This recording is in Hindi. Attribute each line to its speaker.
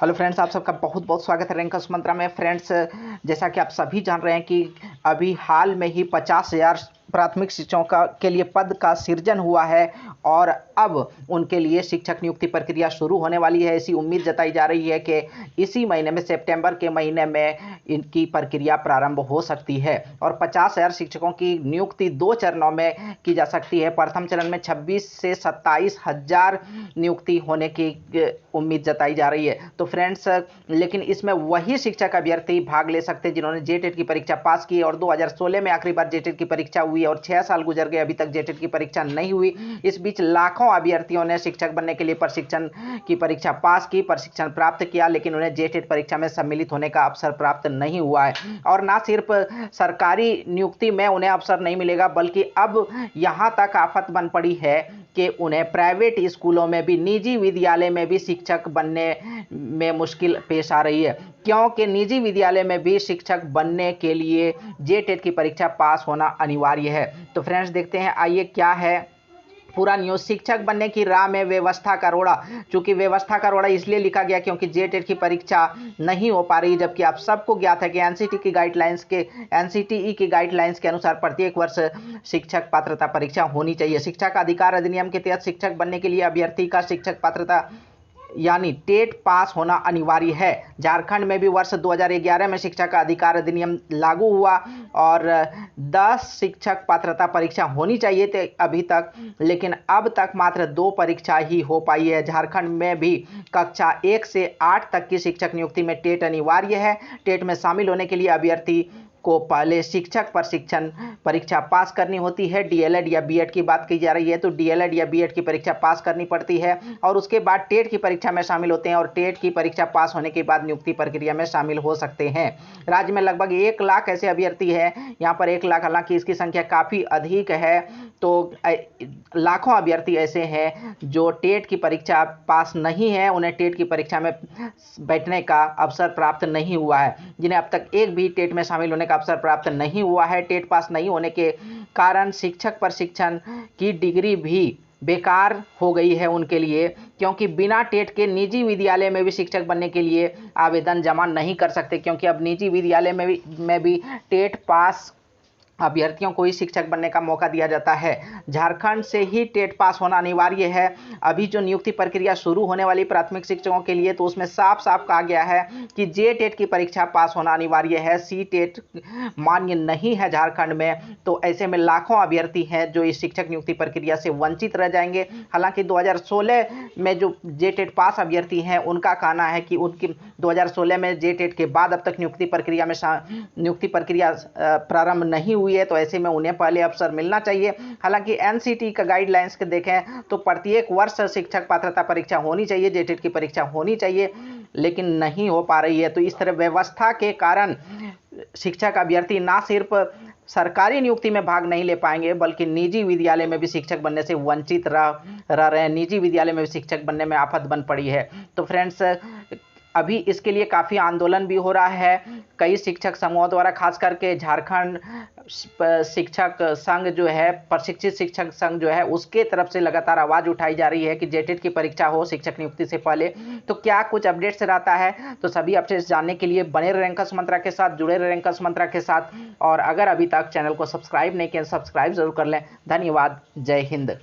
Speaker 1: हेलो फ्रेंड्स, आप सबका बहुत बहुत स्वागत है रैंकर्स मंत्रा में। फ्रेंड्स, जैसा कि आप सभी जान रहे हैं कि अभी हाल में ही 50,000 प्राथमिक शिक्षकों के लिए पद का सृजन हुआ है और अब उनके लिए शिक्षक नियुक्ति प्रक्रिया शुरू होने वाली है। ऐसी उम्मीद जताई जा रही है कि इसी महीने में, सितंबर के महीने में इनकी प्रक्रिया प्रारंभ हो सकती है और 50,000 शिक्षकों की नियुक्ति 2 चरणों में की जा सकती है। प्रथम चरण में 26 से 27,000 नियुक्ति होने की उम्मीद जताई जा रही है। तो फ्रेंड्स, लेकिन इसमें वही शिक्षक अभ्यर्थी भाग ले सकते हैं जिन्होंने जेटेट की परीक्षा पास की और 2016 में आखिरी बार जेटेट की परीक्षा हुई और 6 साल गुजर गए, अभी तक जेटेट की परीक्षा नहीं हुई। इस बीच लाखों अभ्यर्थियों ने शिक्षक बनने के लिए प्रशिक्षण की परीक्षा पास की, प्रशिक्षण प्राप्त किया, लेकिन उन्हें जेटेट परीक्षा में सम्मिलित होने का अवसर प्राप्त नहीं हुआ है। और ना सिर्फ सरकारी नियुक्ति में उन्हें अवसर नहीं मिलेगा, बल्कि अब यहां तक आफत बन पड़ी है कि उन्हें प्राइवेट स्कूलों में भी, निजी विद्यालय में भी शिक्षक बनने में मुश्किल पेश आ रही है, क्योंकि निजी विद्यालय में भी शिक्षक बनने के लिए जेटेट की परीक्षा पास होना अनिवार्य है। तो फ्रेंड्स, देखते हैं आइए क्या है पूरा न्यूज़। शिक्षक बनने की राह में व्यवस्था का रोड़ा। चूंकि व्यवस्था का रोड़ा इसलिए लिखा गया क्योंकि जेटेट की परीक्षा नहीं हो पा रही, जबकि आप सबको ज्ञात है कि एनसीटीई की गाइडलाइंस के अनुसार प्रत्येक वर्ष शिक्षक पात्रता परीक्षा होनी चाहिए। शिक्षा का अधिकार अधिनियम के तहत शिक्षक बनने के लिए अभ्यर्थी का शिक्षक पात्रता यानी टेट पास होना अनिवार्य है। झारखंड में भी वर्ष 2011 में शिक्षा का अधिकार अधिनियम लागू हुआ और 10 शिक्षक पात्रता परीक्षा होनी चाहिए थे अभी तक, लेकिन अब तक मात्र 2 परीक्षा ही हो पाई है। झारखंड में भी कक्षा 1 से 8 तक की शिक्षक नियुक्ति में टेट अनिवार्य है। टेट में शामिल होने के लिए अभ्यर्थी को पहले शिक्षक प्रशिक्षण परीक्षा पास करनी होती है। डीएलएड या बीएड की बात की जा रही है तो डीएलएड या बीएड की परीक्षा पास करनी पड़ती है और उसके बाद टेट की परीक्षा में शामिल होते हैं और टेट की परीक्षा पास होने के बाद नियुक्ति प्रक्रिया में शामिल हो सकते हैं। राज्य में लगभग 1 लाख ऐसे अभ्यर्थी हैं। यहाँ पर 1 लाख, हालांकि इसकी संख्या काफ़ी अधिक है, तो लाखों अभ्यर्थी ऐसे हैं जो टेट की परीक्षा पास नहीं है, उन्हें टेट की परीक्षा में बैठने का अवसर प्राप्त नहीं हुआ है, जिन्हें अब तक एक भी टेट में शामिल होने का अवसर प्राप्त नहीं हुआ है। टेट पास नहीं होने के कारण शिक्षक प्रशिक्षण की डिग्री भी बेकार हो गई है उनके लिए, क्योंकि बिना टेट के निजी विद्यालय में भी शिक्षक बनने के लिए आवेदन जमा नहीं कर सकते, क्योंकि अब निजी विद्यालय में भी टेट पास अभ्यर्थियों को ही शिक्षक बनने का मौका दिया जाता है। झारखंड से ही टेट पास होना अनिवार्य है। अभी जो नियुक्ति प्रक्रिया शुरू होने वाली प्राथमिक शिक्षकों के लिए, तो उसमें साफ साफ कहा गया है कि जे टेट की परीक्षा पास होना अनिवार्य है। सी टेट मान्य नहीं है झारखंड में, तो ऐसे में लाखों अभ्यर्थी हैं जो इस शिक्षक नियुक्ति प्रक्रिया से वंचित रह जाएंगे। हालांकि 2016 में जो जे टेट पास अभ्यर्थी हैं उनका कहना है कि उनकी 2016 में जे टेट के बाद अब तक नियुक्ति प्रक्रिया प्रारंभ नहीं हुई है, तो ऐसे में उन्हें पहले अवसर मिलना चाहिए। हालांकि एनसीटीई का गाइडलाइंस के देखें तो प्रत्येक वर्ष शिक्षक पात्रता परीक्षा होनी चाहिए, जेटेट की परीक्षा होनी चाहिए, लेकिन नहीं हो पा रही है। तो इस तरह व्यवस्था के कारण शिक्षक अभ्यर्थी ना सिर्फ सरकारी नियुक्ति में भाग नहीं ले पाएंगे, बल्कि निजी विद्यालय में भी शिक्षक बनने से वंचित रह रहे हैं। निजी विद्यालय में भी शिक्षक बनने में आफत बन पड़ी है। तो फ्रेंड्स, अभी इसके लिए काफ़ी आंदोलन भी हो रहा है। कई शिक्षक समूहों द्वारा, खास करके झारखंड शिक्षक संघ जो है, प्रशिक्षित शिक्षक संघ जो है, उसके तरफ से लगातार आवाज़ उठाई जा रही है कि जेटेट की परीक्षा हो शिक्षक नियुक्ति से पहले। तो क्या कुछ अपडेट्स रहता है, तो सभी अपडेट्स जानने के लिए बने रहे रैंकर्स मंत्रा के साथ, जुड़े रहे रैंकर्स मंत्रा के साथ। और अगर अभी तक चैनल को सब्सक्राइब नहीं किया, सब्सक्राइब जरूर कर लें। धन्यवाद। जय हिंद।